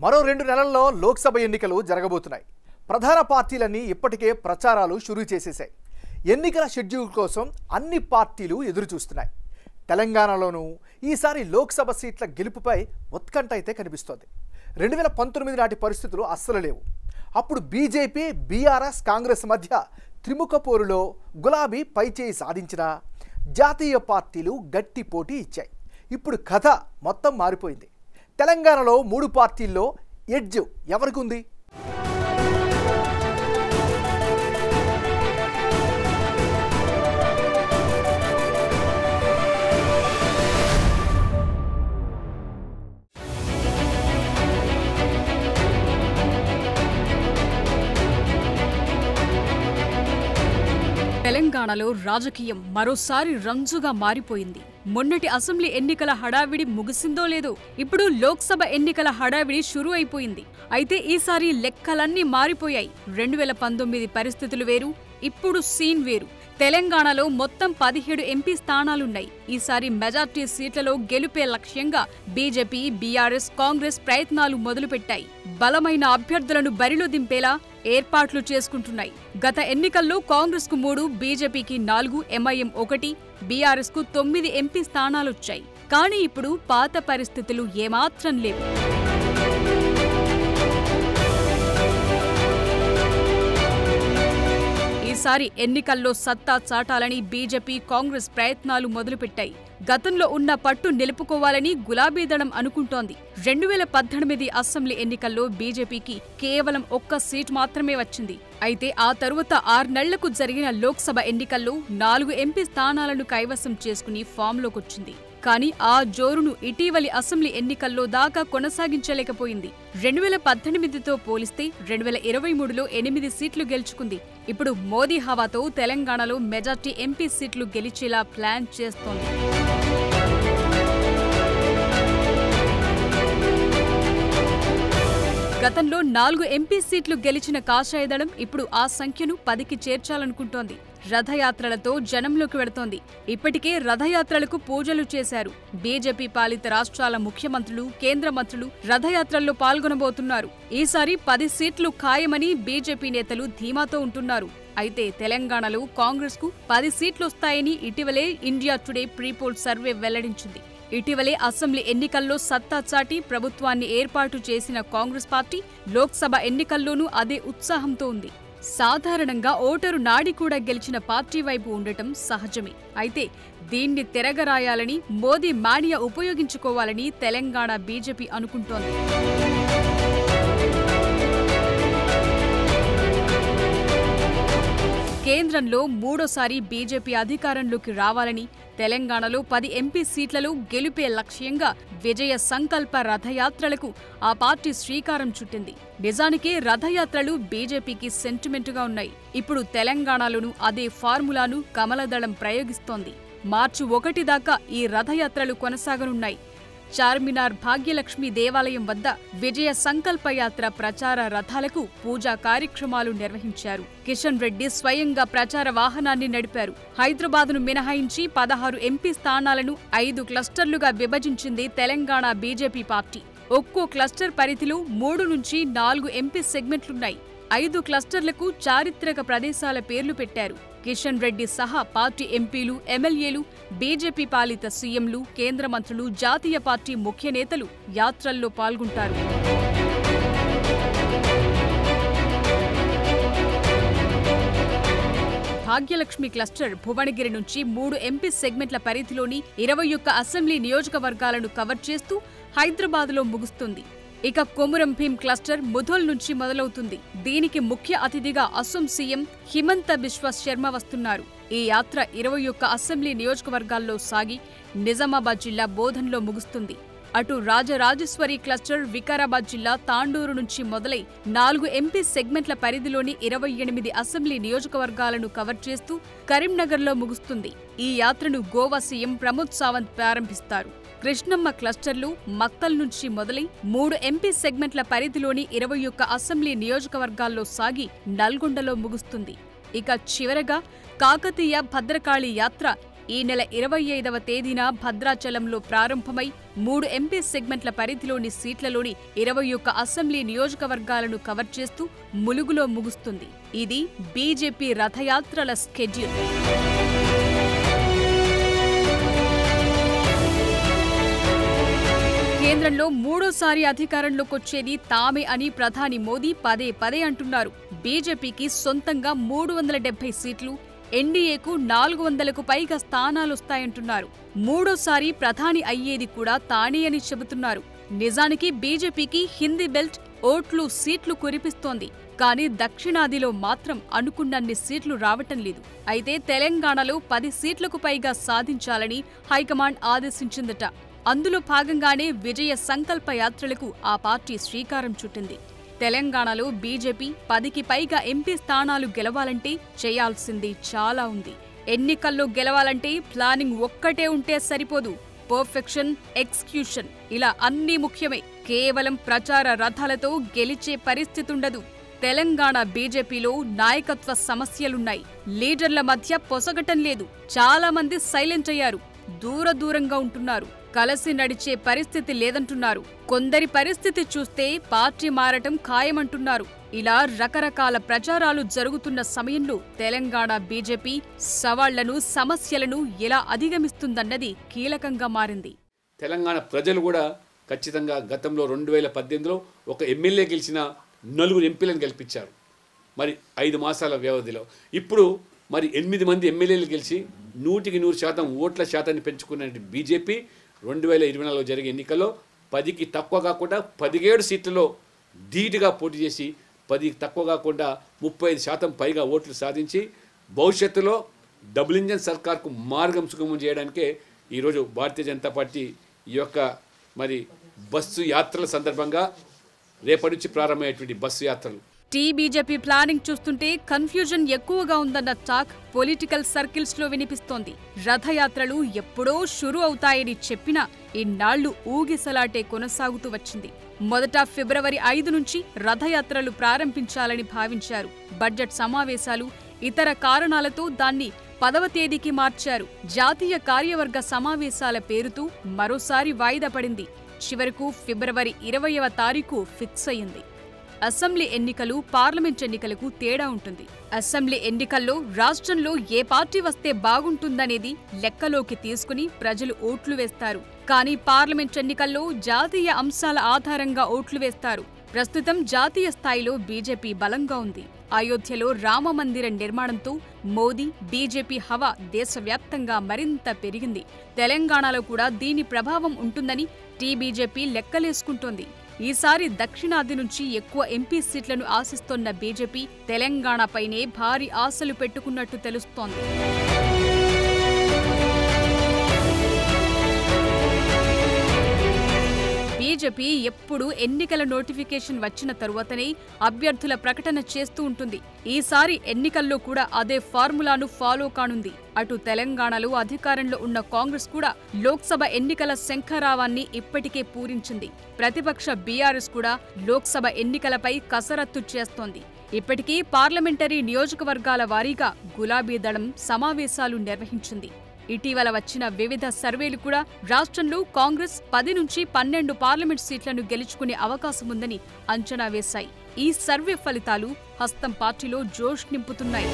మరో 2 నెలల్లో లోక్సభ ఎన్నికలు జరగబోతున్నాయి. ప్రధాన పార్టీలన్నీ ఇప్పటికే ప్రచారాలు షురూ చేసేశాయి. ఎన్నికల షెడ్యూల్ కోసం అన్ని పార్టీలు ఎదురు చూస్తున్నాయి. తెలంగాణలోనూ ఈసారి లోక్సభ సీట్ల గెలుపుపై ఉత్కంఠ అయితే కనిపిస్తోంది. 2019 నాటి పరిస్థితులు అస్సలు లేవు. అప్పుడు బీజేపీ, బీఆర్ఎస్, కాంగ్రెస్ మధ్య త్రిముఖ పోరులో గులాబీ పైచేయి సాధించినా జాతీయ పార్టీలు గట్టి పోటీ ఇచ్చాయి. ఇప్పుడు కథ మొత్తం మారిపోయింది. తెలంగాణలో 3 పార్టీల్లో ఎడ్జ్ ఎవరికి ఉంది? తెలంగాణలో రాజకీయం మరోసారి రంజుగా మారిపోయింది. మొన్నటి అసెంబ్లీ ఎన్నికల హడావిడి ముగిసిందో లేదో ఇప్పుడు లోక్సభ ఎన్నికల హడావిడి షురూ అయిపోయింది. అయితే ఈసారి లెక్కలన్నీ మారిపోయాయి. 2019 పరిస్థితులు వేరు, ఇప్పుడు సీన్ వేరు. తెలంగాణలో మొత్తం 17 ఎంపీ స్థానాలున్నాయి. ఈసారి మెజార్టీ సీట్లలో గెలుపే లక్ష్యంగా బీజేపీ, బీఆర్ఎస్, కాంగ్రెస్ ప్రయత్నాలు మొదలుపెట్టాయి. బలమైన అభ్యర్థులను బరిలో దింపేలా ఏర్పాట్లు చేసుకుంటున్నాయి. గత ఎన్నికల్లో కాంగ్రెస్ కు 3, బీజేపీకి 4, ఎంఐఎం 1, బీఆర్ఎస్ కు 9 ఎంపీ స్థానాలొచ్చాయి. కానీ ఇప్పుడు పాత పరిస్థితులు ఏమాత్రం లేవు. ఈసారి ఎన్నికల్లో సత్తా చాటాలని బీజేపీ, కాంగ్రెస్ ప్రయత్నాలు మొదలుపెట్టాయి. గతంలో ఉన్న పట్టు నిలుపుకోవాలని గులాబీదళం అనుకుంటోంది. 2018 అసెంబ్లీ ఎన్నికల్లో బీజేపీకి కేవలం 1 సీట్ మాత్రమే వచ్చింది. అయితే ఆ తరువాత 6 నెలలకు జరిగిన లోక్సభ ఎన్నికల్లో 4 ఎంపీ స్థానాలను కైవసం చేసుకుని ఫామ్లోకొచ్చింది. కానీ ఆ జోరును ఇటీవలి అసెంబ్లీ ఎన్నికల్లో దాకా కొనసాగించలేకపోయింది. 2018తో పోలిస్తే 2023లో 8 సీట్లు గెలుచుకుంది. ఇప్పుడు మోదీ హవాతో తెలంగాణలో మెజార్టీ ఎంపీ సీట్లు గెలిచేలా ప్లాన్ చేస్తోంది. గతంలో 4 ఎంపీ సీట్లు గెలిచిన కాషాయదళం ఇప్పుడు ఆ సంఖ్యను 10కి చేర్చాలనుకుంటోంది. రథయాత్రలతో జనంలోకి వెడుతోంది. ఇప్పటికే రథయాత్రలకు పూజలు చేశారు. బీజేపీ పాలిత రాష్ట్రాల ముఖ్యమంత్రులు, కేంద్ర మంత్రులు రథయాత్రల్లో పాల్గొనబోతున్నారు. ఈసారి 10 సీట్లు ఖాయమని బీజేపీ నేతలు ధీమాతో ఉంటున్నారు. అయితే తెలంగాణలో కాంగ్రెస్ కు 10 సీట్లొస్తాయని ఇటీవలే ఇండియా టుడే ప్రీపోల్ సర్వే వెల్లడించింది. ఇటీవలే అసెంబ్లీ ఎన్నికల్లో సత్తా చాటి ప్రభుత్వాన్ని ఏర్పాటు చేసిన కాంగ్రెస్ పార్టీ లోక్సభ ఎన్నికల్లోనూ అదే ఉత్సాహంతో ఉంది. సాధారణంగా ఓటరు నాడి కూడా గెలిచిన పార్టీ వైపు ఉండటం సహజమే. అయితే దీన్ని తిరగరాయాలని, మోదీ మానియా ఉపయోగించుకోవాలని తెలంగాణ బీజేపీ అనుకుంటోంది. కేంద్రంలో 3వ బీజేపీ అధికారంలోకి రావాలని, తెలంగాణలో 10 ఎంపీ సీట్లలో గెలుపే లక్ష్యంగా విజయ సంకల్ప రథయాత్రలకు ఆ పార్టీ శ్రీకారం చుట్టింది. నిజానికి రథయాత్రలు బీజేపీకి సెంటిమెంటుగా ఉన్నాయి. ఇప్పుడు తెలంగాణలోనూ అదే ఫార్ములాను కమలదళం ప్రయోగిస్తోంది. మార్చి 1 దాకా ఈ రథయాత్రలు కొనసాగనున్నాయి. చార్మినార్ భాగ్యలక్ష్మి దేవాలయం వద్ద విజయ సంకల్పయాత్ర ప్రచార రథాలకు పూజా కార్యక్రమాలు నిర్వహించారు. కిషన్ రెడ్డి స్వయంగా ప్రచార వాహనాన్ని నడిపారు. హైదరాబాద్ను మినహాయించి 16 ఎంపీ స్థానాలను 5 క్లస్టర్లుగా విభజించింది తెలంగాణ బీజేపీ పార్టీ. ఒక్కో క్లస్టర్ పరిధిలో 3 నుంచి 4 ఎంపీ సెగ్మెంట్లున్నాయి. 5 క్లస్టర్లకు చారిత్రక ప్రదేశాల పేర్లు పెట్టారు. కిషన్ రెడ్డి సహా పార్టీ ఎంపీలు, ఎమ్మెల్యేలు, బీజేపీ పాలిత సీఎంలు, కేంద్ర మంత్రులు, జాతీయ పార్టీ ముఖ్య నేతలు యాత్రల్లో పాల్గొంటారు. భాగ్యలక్ష్మి క్లస్టర్ భువనగిరి నుంచి 3 ఎంపీ సెగ్మెంట్ల పరిధిలోని 21 అసెంబ్లీ నియోజకవర్గాలను కవర్ చేస్తూ హైదరాబాద్లో ముగుస్తుంది. ఇక కొమురం భీం క్లస్టర్ ముధోల్ నుంచి మొదలవుతుంది. దీనికి ముఖ్య అతిథిగా అసోం సీఎం హిమంత బిశ్వ శర్మ వస్తున్నారు. ఈ యాత్ర 21 అసెంబ్లీ నియోజకవర్గాల్లో సాగి నిజామాబాద్ జిల్లా బోధన్లో ముగుస్తుంది. అటు రాజరాజేశ్వరి క్లస్టర్ వికారాబాద్ జిల్లా తాండూరు నుంచి మొదలై 4 ఎంపీ సెగ్మెంట్ల పరిధిలోని 28 అసెంబ్లీ నియోజకవర్గాలను కవర్ చేస్తూ కరీంనగర్లో ముగుస్తుంది. ఈ యాత్రను గోవా సీఎం ప్రమోద్ సావంత్ ప్రారంభిస్తారు. కృష్ణమ్మ క్లస్టర్లు మక్తల్ నుంచి మొదలై 3 ఎంపీ సెగ్మెంట్ల పరిధిలోని 21 అసెంబ్లీ నియోజకవర్గాల్లో సాగి నల్గొండలో ముగుస్తుంది. ఇక చివరగా కాకతీయ భద్రకాళి యాత్ర ఈ నెల 25వ తేదీన భద్రాచలంలో ప్రారంభమై 3 ఎంపీ సెగ్మెంట్ల పరిధిలోని సీట్లలోని 21 అసెంబ్లీ నియోజకవర్గాలను కవర్ చేస్తూ ములుగులో ముగుస్తుంది. ఇది బీజేపీ రథయాత్రల స్కెడ్యూల్. కేంద్రంలో మూడోసారి అధికారంలోకొచ్చేది తామే అని ప్రధాని మోదీ పదే పదే అంటున్నారు. బీజేపీకి సొంతంగా 370 సీట్లు, ఎన్డీఏకు 400కు పైగా స్థానాలొస్తాయంటున్నారు. మూడోసారి ప్రధాని అయ్యేది కూడా తానే అని చెబుతున్నారు. నిజానికి బీజేపీకి హిందీ బెల్ట్ ఓట్లు సీట్లు కురిపిస్తోంది. కానీ దక్షిణాదిలో మాత్రం అనుకున్నన్ని సీట్లు రావటం లేదు. అయితే తెలంగాణలో 10 సీట్లకు పైగా సాధించాలని హైకమాండ్ ఆదేశించిందట. అందులో భాగంగానే విజయ సంకల్ప యాత్రలకు ఆ పార్టీ శ్రీకారం చుట్టింది. తెలంగాణలో బీజేపీ 10కి పైగా ఎంపీ స్థానాలు గెలవాలంటే చేయాల్సింది చాలా ఉంది. ఎన్నికల్లో గెలవాలంటే ప్లానింగ్ ఒక్కటే ఉంటే సరిపోదు. పర్ఫెక్షన్, ఎక్స్క్యూషన్ ఇలా అన్నీ ముఖ్యమే. కేవలం ప్రచార రథాలతో గెలిచే పరిస్థితుండదు. తెలంగాణ బీజేపీలో నాయకత్వ సమస్యలున్నాయి. లీడర్ల మధ్య పొసగటం లేదు. చాలా మంది సైలెంట్ అయ్యారు, దూరంగా ఉంటున్నారు. కలిసి నడిచే పరిస్థితి లేదంటున్నారు. కొందరి పరిస్థితి చూస్తే పార్టీ మారటం ఖాయమంటున్నారు. ఇలా రకరకాల ప్రచారాలు జరుగుతున్న సమయంలో తెలంగాణ బీజేపీ సవాళ్లను, సమస్యలను ఎలా అధిగమిస్తుందన్నది కీలకంగా మారింది. తెలంగాణ ప్రజలు కూడా ఖచ్చితంగా గతంలో 2018లో ఒక ఎమ్మెల్యే గెలిచిన 4 ఎంపీలను గెలిపించారు. మరి 5 మాసాల వ్యవధిలో ఇప్పుడు మరి 8 మంది ఎమ్మెల్యేలు గెలిచి 100% ఓట్ల శాతాన్ని పెంచుకున్న బీజేపీ 2024లో జరిగే ఎన్నికల్లో 10కి తక్కువ కాకుండా 17 సీట్లలో ధీటుగా పోటీ చేసి 10కి తక్కువ కాకుండా 35% పైగా ఓట్లు సాధించి భవిష్యత్తులో డబుల్ ఇంజన్ సర్కార్కు మార్గం సుగమం చేయడానికే ఈరోజు భారతీయ జనతా పార్టీ ఈ యొక్క మరి బస్సు యాత్రల సందర్భంగా రేపటి నుంచి ప్రారంభమయ్యేటువంటి బస్సు యాత్రలు. బీజేపీ ప్లానింగ్ చూస్తుంటే కన్ఫ్యూజన్ ఎక్కువగా ఉందన్న టాక్ పొలిటికల్ సర్కిల్స్ లో వినిపిస్తోంది. రథయాత్రలు ఎప్పుడో షురు అవుతాయని చెప్పినా ఇన్నాళ్లు ఊగిసలాటే కొనసాగుతూ వచ్చింది. మొదట ఫిబ్రవరి 5 నుంచి రథయాత్రలు ప్రారంభించాలని భావించారు. బడ్జెట్ సమావేశాలు, ఇతర కారణాలతో దాన్ని 10వ తేదీకి మార్చారు. జాతీయ కార్యవర్గ సమావేశాల పేరుతో మరోసారి వాయిదా పడింది. చివరకు ఫిబ్రవరి 20వ తారీఖు ఫిక్స్ అయింది. అసెంబ్లీ ఎన్నికలు, పార్లమెంట్ ఎన్నికలకు తేడా ఉంటుంది. అసెంబ్లీ ఎన్నికల్లో రాష్ట్రంలో ఏ పార్టీ వస్తే బాగుంటుందనేది లెక్కలోకి తీసుకుని ప్రజలు ఓట్లు వేస్తారు. కానీ పార్లమెంట్ ఎన్నికల్లో జాతీయ అంశాల ఆధారంగా ఓట్లు వేస్తారు. ప్రస్తుతం జాతీయ స్థాయిలో బీజేపీ బలంగా ఉంది. అయోధ్యలో రామమందిర నిర్మాణంతో మోదీ, బీజేపీ హవా దేశవ్యాప్తంగా మరింత పెరిగింది. తెలంగాణలో కూడా దీని ప్రభావం ఉంటుందని బీజేపీ లెక్కలేసుకుంటోంది. ఈసారి దక్షిణాది నుంచి ఎక్కువ ఎంపీ సీట్లను ఆశిస్తోన్న బీజేపీ తెలంగాణపైనే భారీ ఆశలు పెట్టుకున్నట్టు తెలుస్తోంది. బీజేపీ ఎప్పుడూ ఎన్నికల నోటిఫికేషన్ వచ్చిన తరువాతనే అభ్యర్థుల ప్రకటన చేస్తూ ఉంటుంది. ఈసారి ఎన్నికల్లో కూడా అదే ఫార్ములాను ఫాలో కానుంది. అటు తెలంగాణలో అధికారంలో ఉన్న కాంగ్రెస్ కూడా లోక్సభ ఎన్నికల శంఖారావాన్ని ఇప్పటికే పూరించింది. ప్రతిపక్ష బీఆర్ఎస్ కూడా లోక్సభ ఎన్నికలపై కసరత్తు చేస్తోంది. ఇప్పటికీ పార్లమెంటరీ నియోజకవర్గాల వారీగా గులాబీ దళం సమావేశాలు నిర్వహించింది. ఇటీవల వచ్చిన వివిధ సర్వేలు కూడా రాష్ట్రంలో కాంగ్రెస్ 10 నుంచి 12 పార్లమెంట్ సీట్లను గెలుచుకునే అవకాశముందని అంచనా వేశాయి. ఈ సర్వే ఫలితాలు హస్తం పార్టీలో జోష్ నింపుతున్నాయి.